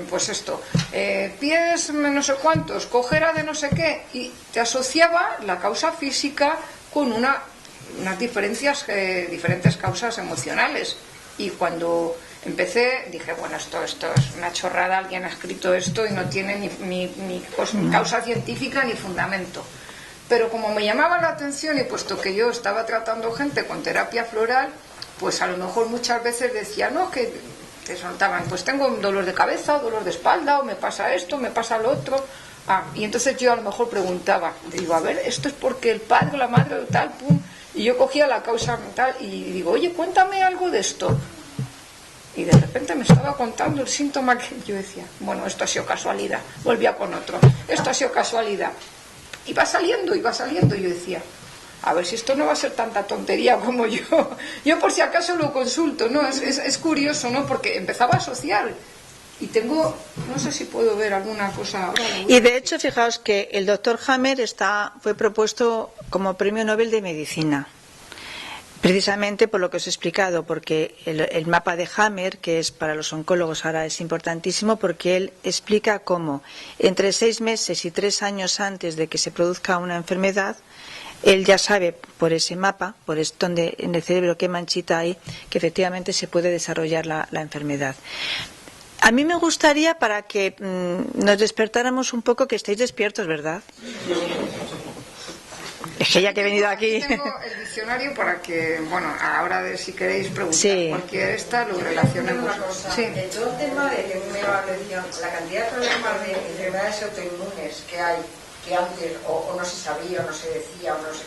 pues esto, pies no sé cuántos, cojera de no sé qué, y te asociaba la causa física con unas diferentes causas emocionales. Y cuando empecé dije, bueno, esto es una chorrada, alguien ha escrito esto y no tiene ni causa científica ni fundamento. Pero como me llamaba la atención, y puesto que yo estaba tratando gente con terapia floral, pues a lo mejor muchas veces decía, no, que te soltaban, pues tengo un dolor de cabeza, o dolor de espalda, o me pasa esto, me pasa lo otro. Y entonces yo a lo mejor preguntaba, digo, a ver, esto es porque el padre o la madre o tal, pum, y yo cogía la causa mental y digo, oye, cuéntame algo de esto. Y de repente me estaba contando el síntoma que yo decía, bueno, esto ha sido casualidad, volvía con otro, esto ha sido casualidad. Iba saliendo, y yo decía, a ver si esto no va a ser tanta tontería como yo. Yo por si acaso lo consulto, ¿no? Es curioso, ¿no? Porque empezaba a asociar. Y tengo, no sé si puedo ver alguna cosa ahora. Y de hecho, fijaos que el doctor Hammer fue propuesto como Premio Nobel de Medicina. Precisamente por lo que os he explicado, porque el mapa de Hammer, que es para los oncólogos ahora es importantísimo, porque él explica cómo entre 6 meses y 3 años antes de que se produzca una enfermedad, él ya sabe por ese mapa, por donde en el cerebro qué manchita hay, que efectivamente se puede desarrollar la enfermedad. A mí me gustaría, para que nos despertáramos un poco, que estéis despiertos, ¿verdad? Es que ya que he venido aquí... Tengo el diccionario para que, bueno, ahora de si queréis preguntar cualquier lo relacionemos. Sí. De todo el tema de que me llama la atención, la cantidad de problemas de enfermedades autoinmunes que hay, que antes o no se sabía, o no se decía, o no se...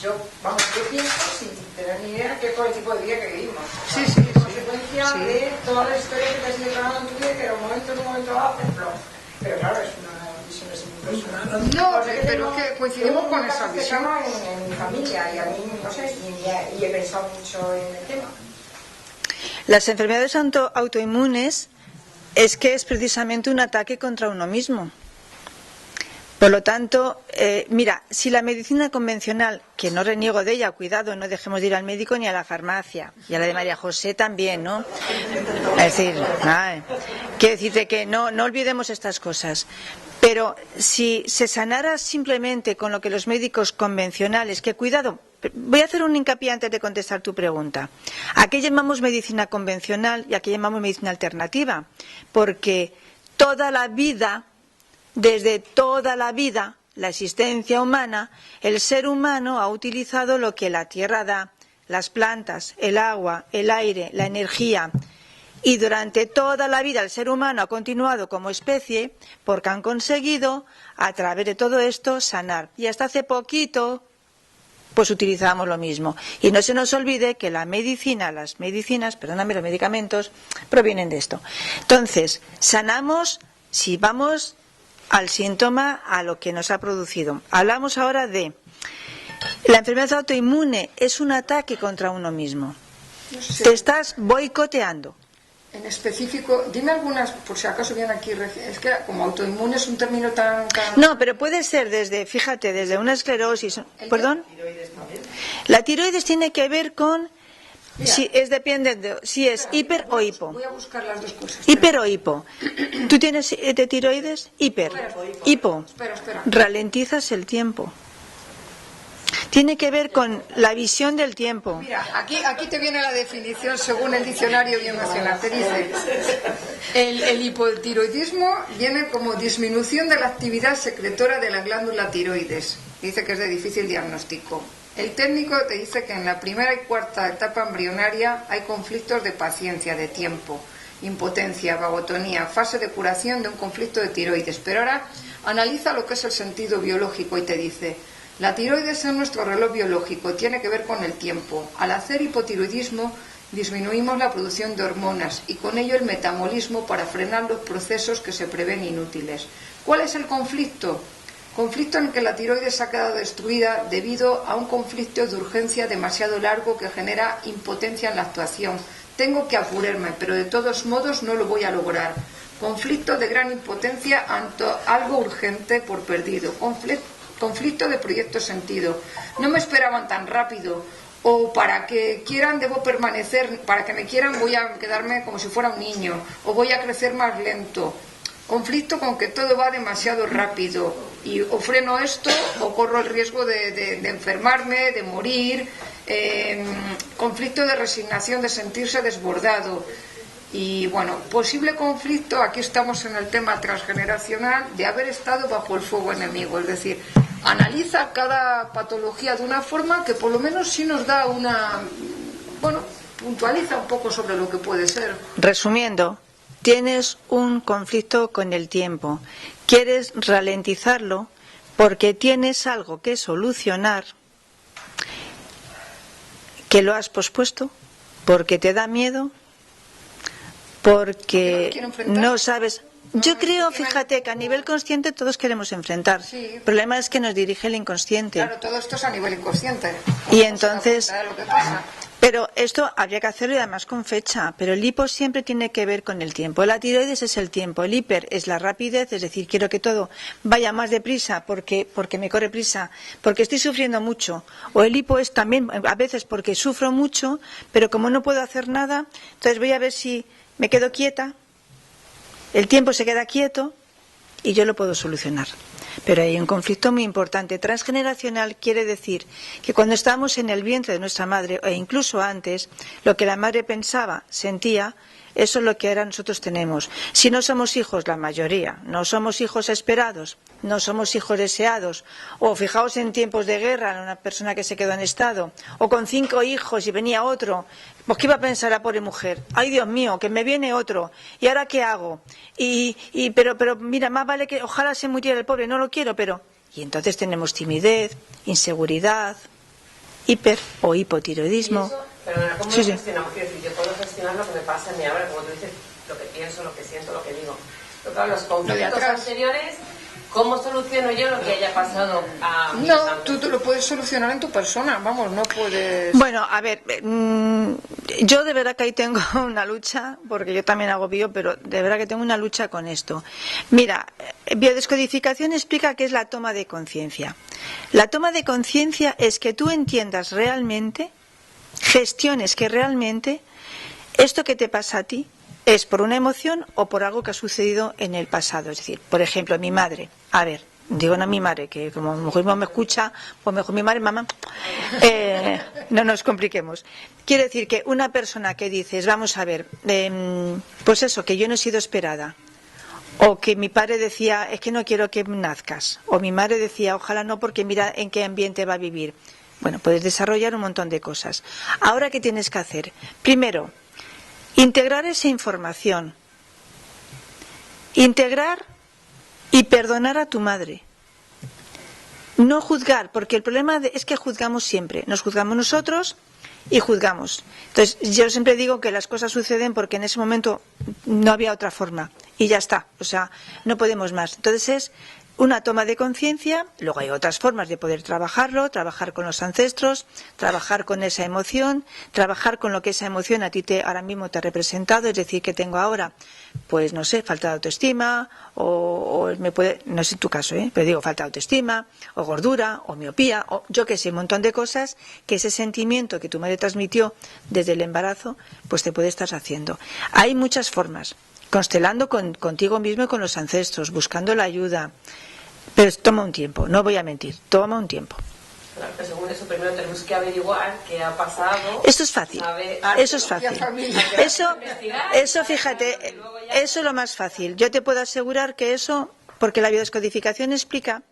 yo pienso, sin tener ni idea, que es por el tipo de vida que vivimos. Sí. Consecuencia de toda la historia que te has ido ganando en tu vida, que era un momento dado, pero claro, es una... No, pero que coincidimos con esa visión. En mi familia, y a mí, no sé, y he pensado mucho en el tema. Las enfermedades autoinmunes es precisamente un ataque contra uno mismo. Por lo tanto, mira, si la medicina convencional, que no reniego de ella, cuidado, no dejemos de ir al médico ni a la farmacia, y a la de María José también, ¿no? Es decir, quiero decirte que no olvidemos estas cosas. Pero si se sanara simplemente con lo que los médicos convencionales, que cuidado, voy a hacer un hincapié antes de contestar tu pregunta. ¿A qué llamamos medicina convencional y a qué llamamos medicina alternativa? Porque toda la vida, desde toda la vida, la existencia humana, el ser humano ha utilizado lo que la tierra da, las plantas, el agua, el aire, la energía. Y durante toda la vida el ser humano ha continuado como especie porque han conseguido, a través de todo esto, sanar. Y hasta hace poquito, pues utilizábamos lo mismo. Y no se nos olvide que los medicamentos provienen de esto. Entonces, sanamos si vamos al síntoma, a lo que nos ha producido. Hablamos ahora de la enfermedad autoinmune, es un ataque contra uno mismo. No sé si Te estás boicoteando. en específico, dime algunas, por si acaso viene aquí, es que como autoinmune es un término tan... No, pero puede ser desde una esclerosis. ¿Perdón? La tiroides tiene que ver con Mira, si es hiper o hipo. Voy a buscar las dos cosas. Hiper o hipo. ¿Tú tienes de tiroides? Hiper. Hipo. Espera. Ralentizas el tiempo. Tiene que ver con la visión del tiempo. Mira, aquí te viene la definición según el diccionario bioemocional. Te dice, el hipotiroidismo viene como disminución de la actividad secretora de la glándula tiroides. Dice que es de difícil diagnóstico. El técnico te dice que en la primera y cuarta etapa embrionaria hay conflictos de paciencia, de tiempo, impotencia, vagotonía, fase de curación de un conflicto de tiroides. Pero ahora analiza lo que es el sentido biológico y te dice, la tiroides es nuestro reloj biológico, tiene que ver con el tiempo. Al hacer hipotiroidismo disminuimos la producción de hormonas y con ello el metabolismo para frenar los procesos que se prevén inútiles. ¿Cuál es el conflicto? Conflicto en que la tiroides ha quedado destruida debido a un conflicto de urgencia demasiado largo que genera impotencia en la actuación. Tengo que apurarme, pero de todos modos no lo voy a lograr. Conflicto de gran impotencia ante algo urgente por perdido. Conflicto de proyecto sentido. No me esperaban tan rápido. O para que quieran debo permanecer, para que me quieran voy a quedarme como si fuera un niño. O voy a crecer más lento. Conflicto con que todo va demasiado rápido y o freno esto o corro el riesgo de enfermarme, de morir. Conflicto de resignación, de sentirse desbordado. Y bueno, posible conflicto, aquí estamos en el tema transgeneracional, de haber estado bajo el fuego enemigo. Es decir, analiza cada patología de una forma que por lo menos sí nos da puntualiza un poco sobre lo que puede ser. Resumiendo, tienes un conflicto con el tiempo, quieres ralentizarlo porque tienes algo que solucionar, que lo has pospuesto, porque te da miedo, porque no sabes. Yo creo, fíjate, que a nivel consciente todos queremos enfrentar. Sí. El problema es que nos dirige el inconsciente. Claro, todo esto es a nivel inconsciente. Y entonces, Lo que pasa. pero esto habría que hacerlo y además con fecha. Pero el hipo siempre tiene que ver con el tiempo. La tiroides es el tiempo, el hiper es la rapidez, es decir, quiero que todo vaya más deprisa porque me corre prisa, porque estoy sufriendo mucho. O el hipo es también a veces porque sufro mucho, pero como no puedo hacer nada, entonces voy a ver si me quedo quieta. El tiempo se queda quieto y yo lo puedo solucionar. Pero hay un conflicto muy importante. Transgeneracional quiere decir que cuando estábamos en el vientre de nuestra madre, e incluso antes, lo que la madre pensaba, sentía, eso es lo que ahora nosotros tenemos. Si no somos hijos, la mayoría, no somos hijos esperados, no somos hijos deseados, o fijaos en tiempos de guerra, una persona que se quedó en estado, o con 5 hijos y venía otro, pues ¿qué iba a pensar la pobre mujer? Ay, Dios mío, que me viene otro, ¿y ahora qué hago? Pero mira, más vale que ojalá se muriera el pobre, no lo quiero, pero... Y entonces tenemos timidez, inseguridad, hiper o hipotiroidismo. Pero ¿cómo Sí, lo sí. gestionamos? Quiero decir, yo puedo gestionar lo que me pasa en mí ahora, como tú dices, lo que pienso, lo que siento, lo que digo. Pero claro, los conflictos anteriores, ¿cómo soluciono yo lo que haya pasado a mis No, antes? tú lo puedes solucionar en tu persona, vamos, no puedes... Bueno, a ver, yo de verdad que ahí tengo una lucha, porque yo también hago bio, pero de verdad que tengo una lucha con esto. Mira, biodescodificación explica qué es la toma de conciencia. La toma de conciencia es que tú entiendas realmente, gestiones que realmente esto que te pasa a ti es por una emoción o por algo que ha sucedido en el pasado. Es decir, por ejemplo, mi madre, a ver, digo no mi madre, que como a lo mejor me escucha, pues mejor mi madre, mamá, no nos compliquemos. Quiere decir que una persona que dices, vamos a ver, pues eso, que yo no he sido esperada, o que mi padre decía, es que no quiero que nazcas, o mi madre decía, ojalá no, porque mira en qué ambiente va a vivir. Bueno, puedes desarrollar un montón de cosas. Ahora, ¿qué tienes que hacer? Primero, integrar esa información. Integrar y perdonar a tu madre. No juzgar, porque el problema es que juzgamos siempre. Nos juzgamos nosotros y juzgamos. Entonces, yo siempre digo que las cosas suceden porque en ese momento no había otra forma. Y ya está. O sea, no podemos más. Entonces es una toma de conciencia. Luego hay otras formas de poder trabajarlo, trabajar con los ancestros, trabajar con esa emoción, trabajar con lo que esa emoción a ti ahora mismo te ha representado. Es decir, que tengo ahora, pues no sé, falta de autoestima, o me puede, no sé en tu caso, pero digo falta de autoestima, o gordura, o miopía, o yo qué sé, un montón de cosas que ese sentimiento que tu madre transmitió desde el embarazo, pues te puede estar haciendo. Hay muchas formas, constelando contigo mismo y con los ancestros, buscando la ayuda, pero toma un tiempo, no voy a mentir, toma un tiempo. Claro, pero según eso primero tenemos que averiguar qué ha pasado. Eso es fácil, eso es fácil. Eso fíjate, eso es lo más fácil. Yo te puedo asegurar que eso, porque la biodescodificación explica